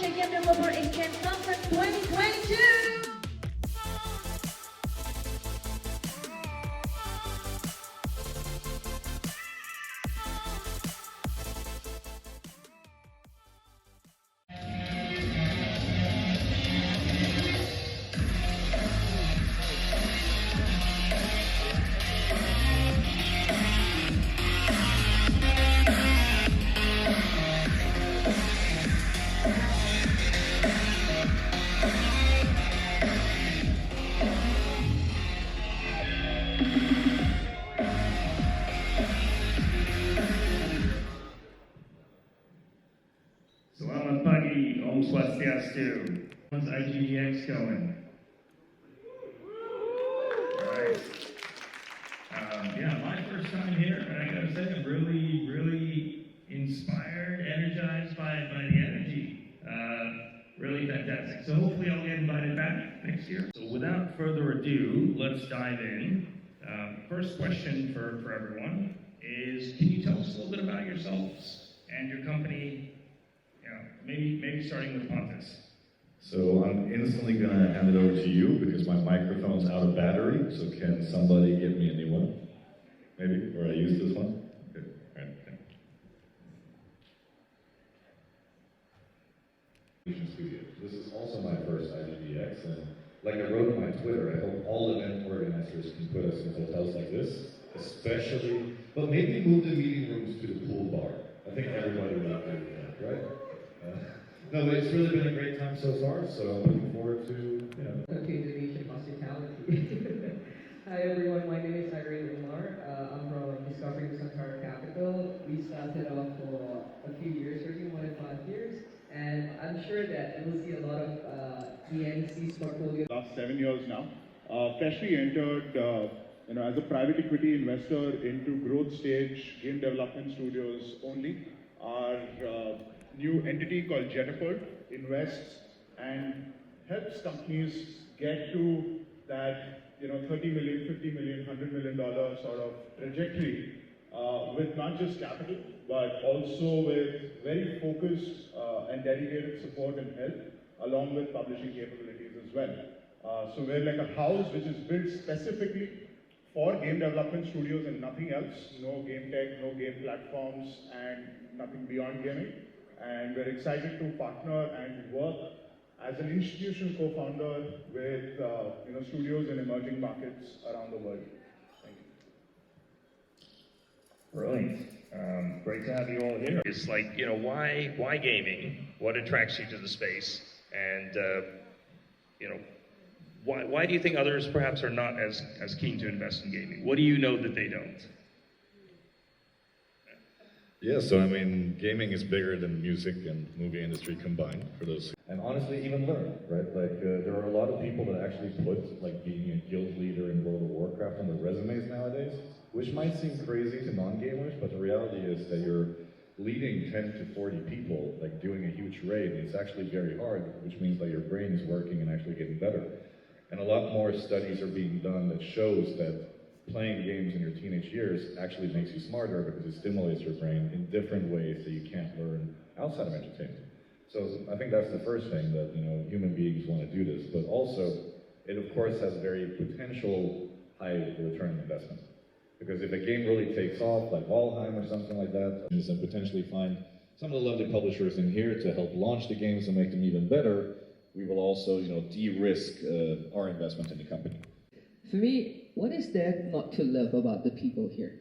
Game Developer IGDX Conference 2022. Selamat pagi, Om Swastiastu. How's IGDX going? Alright. Yeah, my first time here, and I gotta say, I'm really inspired, energized by the energy. Really fantastic. So hopefully I'll get invited back next year. So without further ado, let's dive in. First question for everyone is, can you tell us a little bit about yourselves and your company? Maybe starting with Pontus. So I'm instantly going to hand it over to you because my microphone's out of battery. So can somebody give me a new one? Maybe? Or I use this one? Okay. All right. Okay. This is also my first IGDX, and like I wrote on my Twitter, I hope all event organizers can put us in hotels like this, especially, but maybe move the meeting rooms to the pool bar. I think everybody would agree with that, right? No, but it's really been a great time so far, so I'm looking forward to, To Indonesian hospitality. Hi everyone, my name is Irene Umar. I'm from Discovering Nusantara Capital. We started off for a few years, already more than 5 years, and I'm sure that you'll see a lot of ENC's portfolio. Last 7 years now, freshly entered, as a private equity investor into growth stage game development studios only. Our new entity called Jetapult invests and helps companies get to that $30 million, $50 million, $100 million sort of trajectory with not just capital, but also with very focused and dedicated support and help, along with publishing capabilities as well. So we're like a house which is built specifically for game development studios and nothing else. No game tech, no game platforms, and nothing beyond gaming. And we're excited to partner and work as an institutional co-founder with studios in emerging markets around the world. Thank you. Brilliant. Great to have you all here. It's like, why gaming? What attracts you to the space? And, why do you think others perhaps are not as keen to invest in gaming? What do you know that they don't? Yeah, so I mean, gaming is bigger than music and movie industry combined for those. And honestly, even learn, right? Like, there are a lot of people that actually put, like, being a guild leader in World of Warcraft on their resumes nowadays, which might seem crazy to non-gamers, but the reality is that you're leading 10 to 40 people, like, doing a huge raid, and it's actually very hard, which means that your brain is working and actually getting better. And a lot more studies are being done that shows that playing games in your teenage years actually makes you smarter because it stimulates your brain in different ways that you can't learn outside of entertainment. So I think that's the first thing, that human beings want to do this, but also it of course has very potential high return on investment. Because if a game really takes off, like Valheim or something like that, and potentially find some of the lovely publishers in here to help launch the games and make them even better, we will also de-risk our investment in the company. For me, what is there not to love about the people here,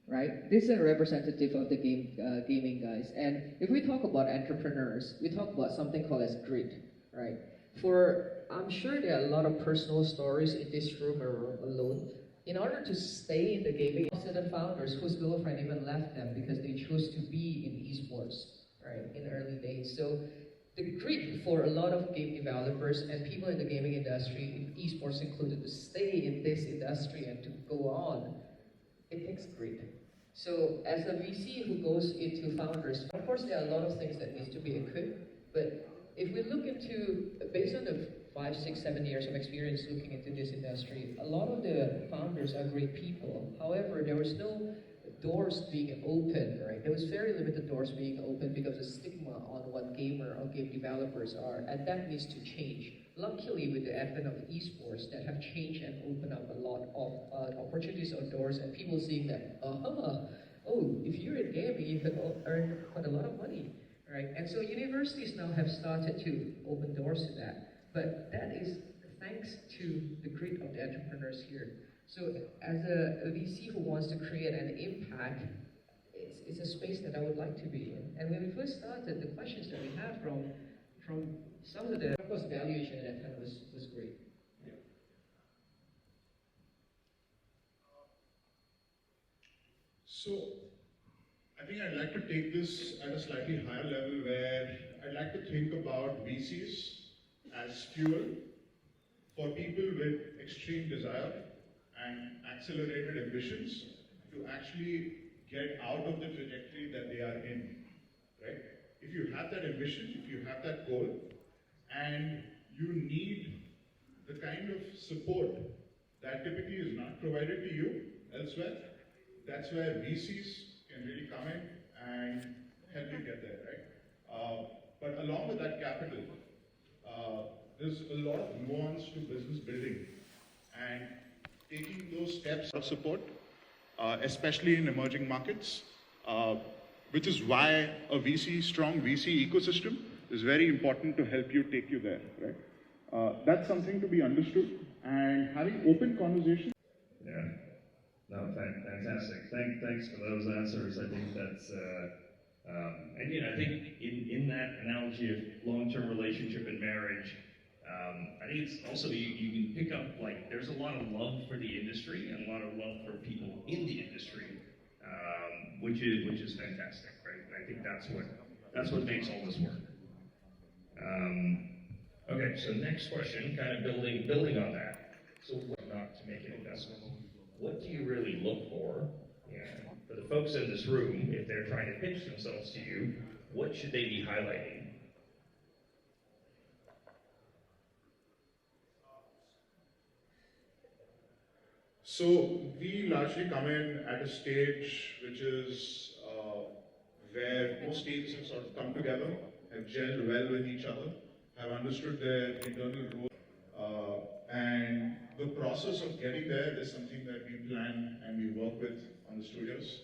right? This is a representative of the gaming guys, and if we talk about entrepreneurs, we talk about something called as grit, right? I'm sure there are a lot of personal stories in this room or alone. In order to stay in the gaming, certain founders whose girlfriend even left them because they chose to be in esports, right, in early days. So the grit for a lot of game developers and people in the gaming industry, esports included, to stay in this industry and to go on, it takes grit. So as a VC who goes into founders, of course there are a lot of things that needs to be equipped, but if we look into, based on the 5, 6, 7 years of experience looking into this industry, a lot of the founders are great people. However, there was no doors being open, right? There was very limited doors being open because of the stigma on what gamer or game developers are, and that needs to change. Luckily, with the advent of esports, that have changed and opened up a lot of opportunities or doors, and people seeing that, oh, if you're in gaming, you can earn quite a lot of money, right? And so universities now have started to open doors to that, but that is thanks to the grit of the entrepreneurs here. So as a VC who wants to create an impact, it's a space that I would like to be in. And when we first started, the questions that we had from some of the, of course, valuation at that time was great. Yeah. So, I think I'd like to take this at a slightly higher level where I'd like to think about VCs as fuel for people with extreme desire and accelerated ambitions to actually get out of the trajectory that they are in, right? If you have that ambition, if you have that goal, and you need the kind of support that typically is not provided to you elsewhere, that's where VCs can really come in and help you get there, right? But along with that capital, there's a lot of nuance to business building, and taking those steps of support, especially in emerging markets, which is why a strong VC ecosystem is very important to help you take you there, right? That's something to be understood, and having open conversations. Yeah. No, fantastic. Thanks for those answers. I think that's, and I think in that analogy of long-term relationship and marriage, I think it's also you can pick up there's a lot of love for the industry and a lot of love for people in the industry, which is fantastic, right? And I think that's what makes all this work. Okay, so next question, kind of building on that. So what not to make an investment? What do you really look for? For the folks in this room, if they're trying to pitch themselves to you, what should they be highlighting? So we largely come in at a stage which is where most teams have sort of come together, have gelled well with each other, have understood their internal role, and the process of getting there is something that we plan and we work with on the studios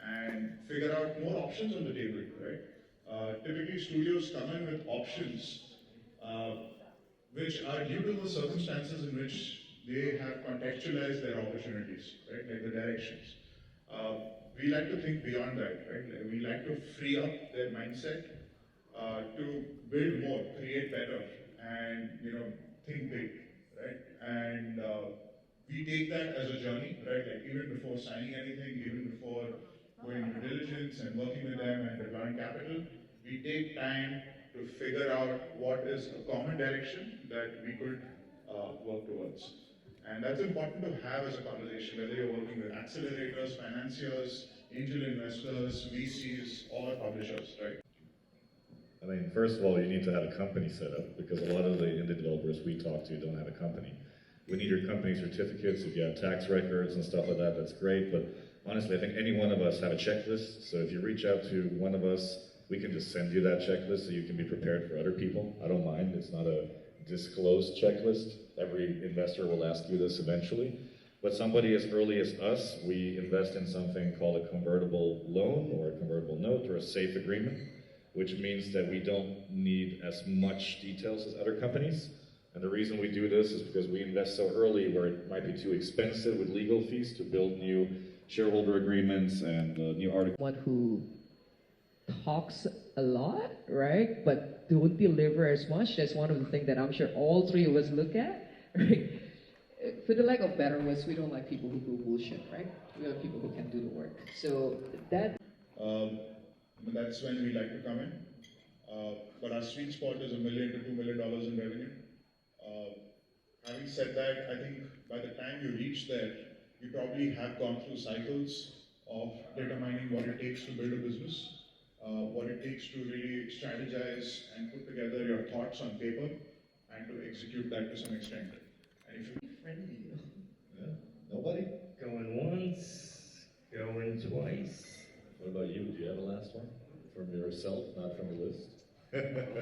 and figure out more options on the table, right? Typically studios come in with options which are due to the circumstances in which they have contextualized their opportunities, right? Like the directions. We like to think beyond that, right? Like we like to free up their mindset to build more, create better, and think big, right? And we take that as a journey, right? Like even before signing anything, even before going into diligence and working with them and deploying capital, we take time to figure out what is a common direction that we could work towards. And that's important to have as a conversation, whether you're working with accelerators, financiers, angel investors, VCs, or publishers, right? I mean, first of all, you need to have a company set up, because a lot of the indie developers we talk to don't have a company. We need your company certificates, if you have tax records and stuff like that, that's great, but honestly, I think any one of us have a checklist, so if you reach out to one of us, we can just send you that checklist so you can be prepared for other people. I don't mind, it's not a disclosed checklist. Every investor will ask you this eventually. But somebody as early as us, we invest in something called a convertible loan or a convertible note or a safe agreement, which means that we don't need as much details as other companies. And the reason we do this is because we invest so early where it might be too expensive with legal fees to build new shareholder agreements and new articles. One who talks a lot, right? But don't deliver as much. That's one of the things that I'm sure all three of us look at, right? For the lack of better words, we don't like people who do bullshit, right? We like people who can do the work. So that. That's when we like to come in. But our sweet spot is $1 million to $2 million in revenue. Having said that, I think by the time you reach there, you probably have gone through cycles of determining what it takes to build a business, what it takes to really strategize and put together your thoughts on paper and to execute that to some extent. And if you Friendly. Yeah. Nobody? Going once, going twice. What about you? Do you have a last one from yourself, not from the list?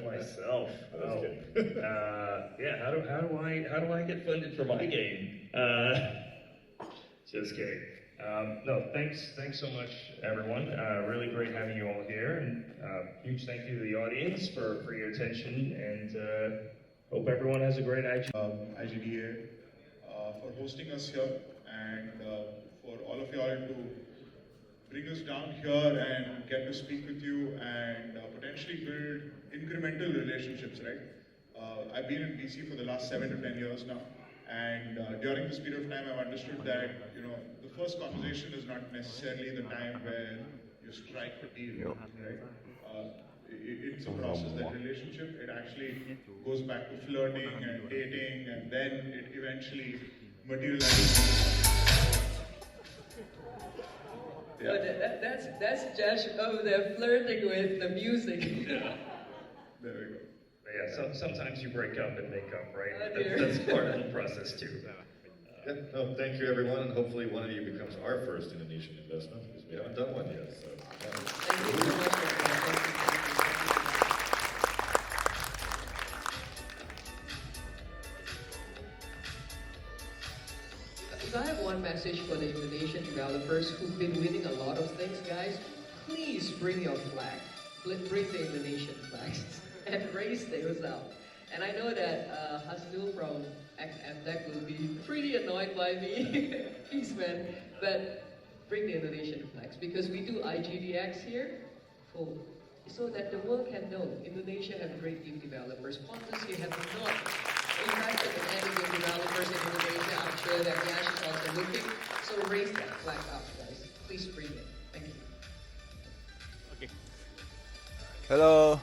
Myself. I was kidding. Yeah. How do I get funded for my game? Just kidding. No, thanks so much, everyone. Really great having you all here, and huge thank you to the audience for your attention, and hope everyone has a great IGDA for hosting us here, and for all of y'all to bring us down here and get to speak with you and potentially build incremental relationships, right? I've been in PC for the last 7 to 10 years now, and during this period of time I've understood that, you know, the first conversation is not necessarily the time where you strike a deal, right? It's a process, that relationship, it actually goes back to flirting and dating, and then it eventually materializes. Yeah. Oh, that's Josh over there flirting with the music. Yeah. There we go. Yeah, sometimes you break up and make up, right? Oh, dear. That's part of the process too. Yeah, no, thank you everyone, and hopefully one of you becomes our first Indonesian investment, because we haven't done one yet. So, yeah. Thank you so much, everyone. Thank you. If I have one message for the Indonesian developers who've been winning a lot of things, guys, please bring your flag. Bring the Indonesian flags and raise those out. And I know that Ashnil from XMDEC will be pretty annoyed by me, peace man, but bring the Indonesian flags, because we do IGDX here so that the world can know Indonesia have great game developers. Pontus, you have not invested in any game developers in Indonesia. I'm sure that Yash is also looking. So raise that flag up, guys. Please bring it. Thank you. Hello.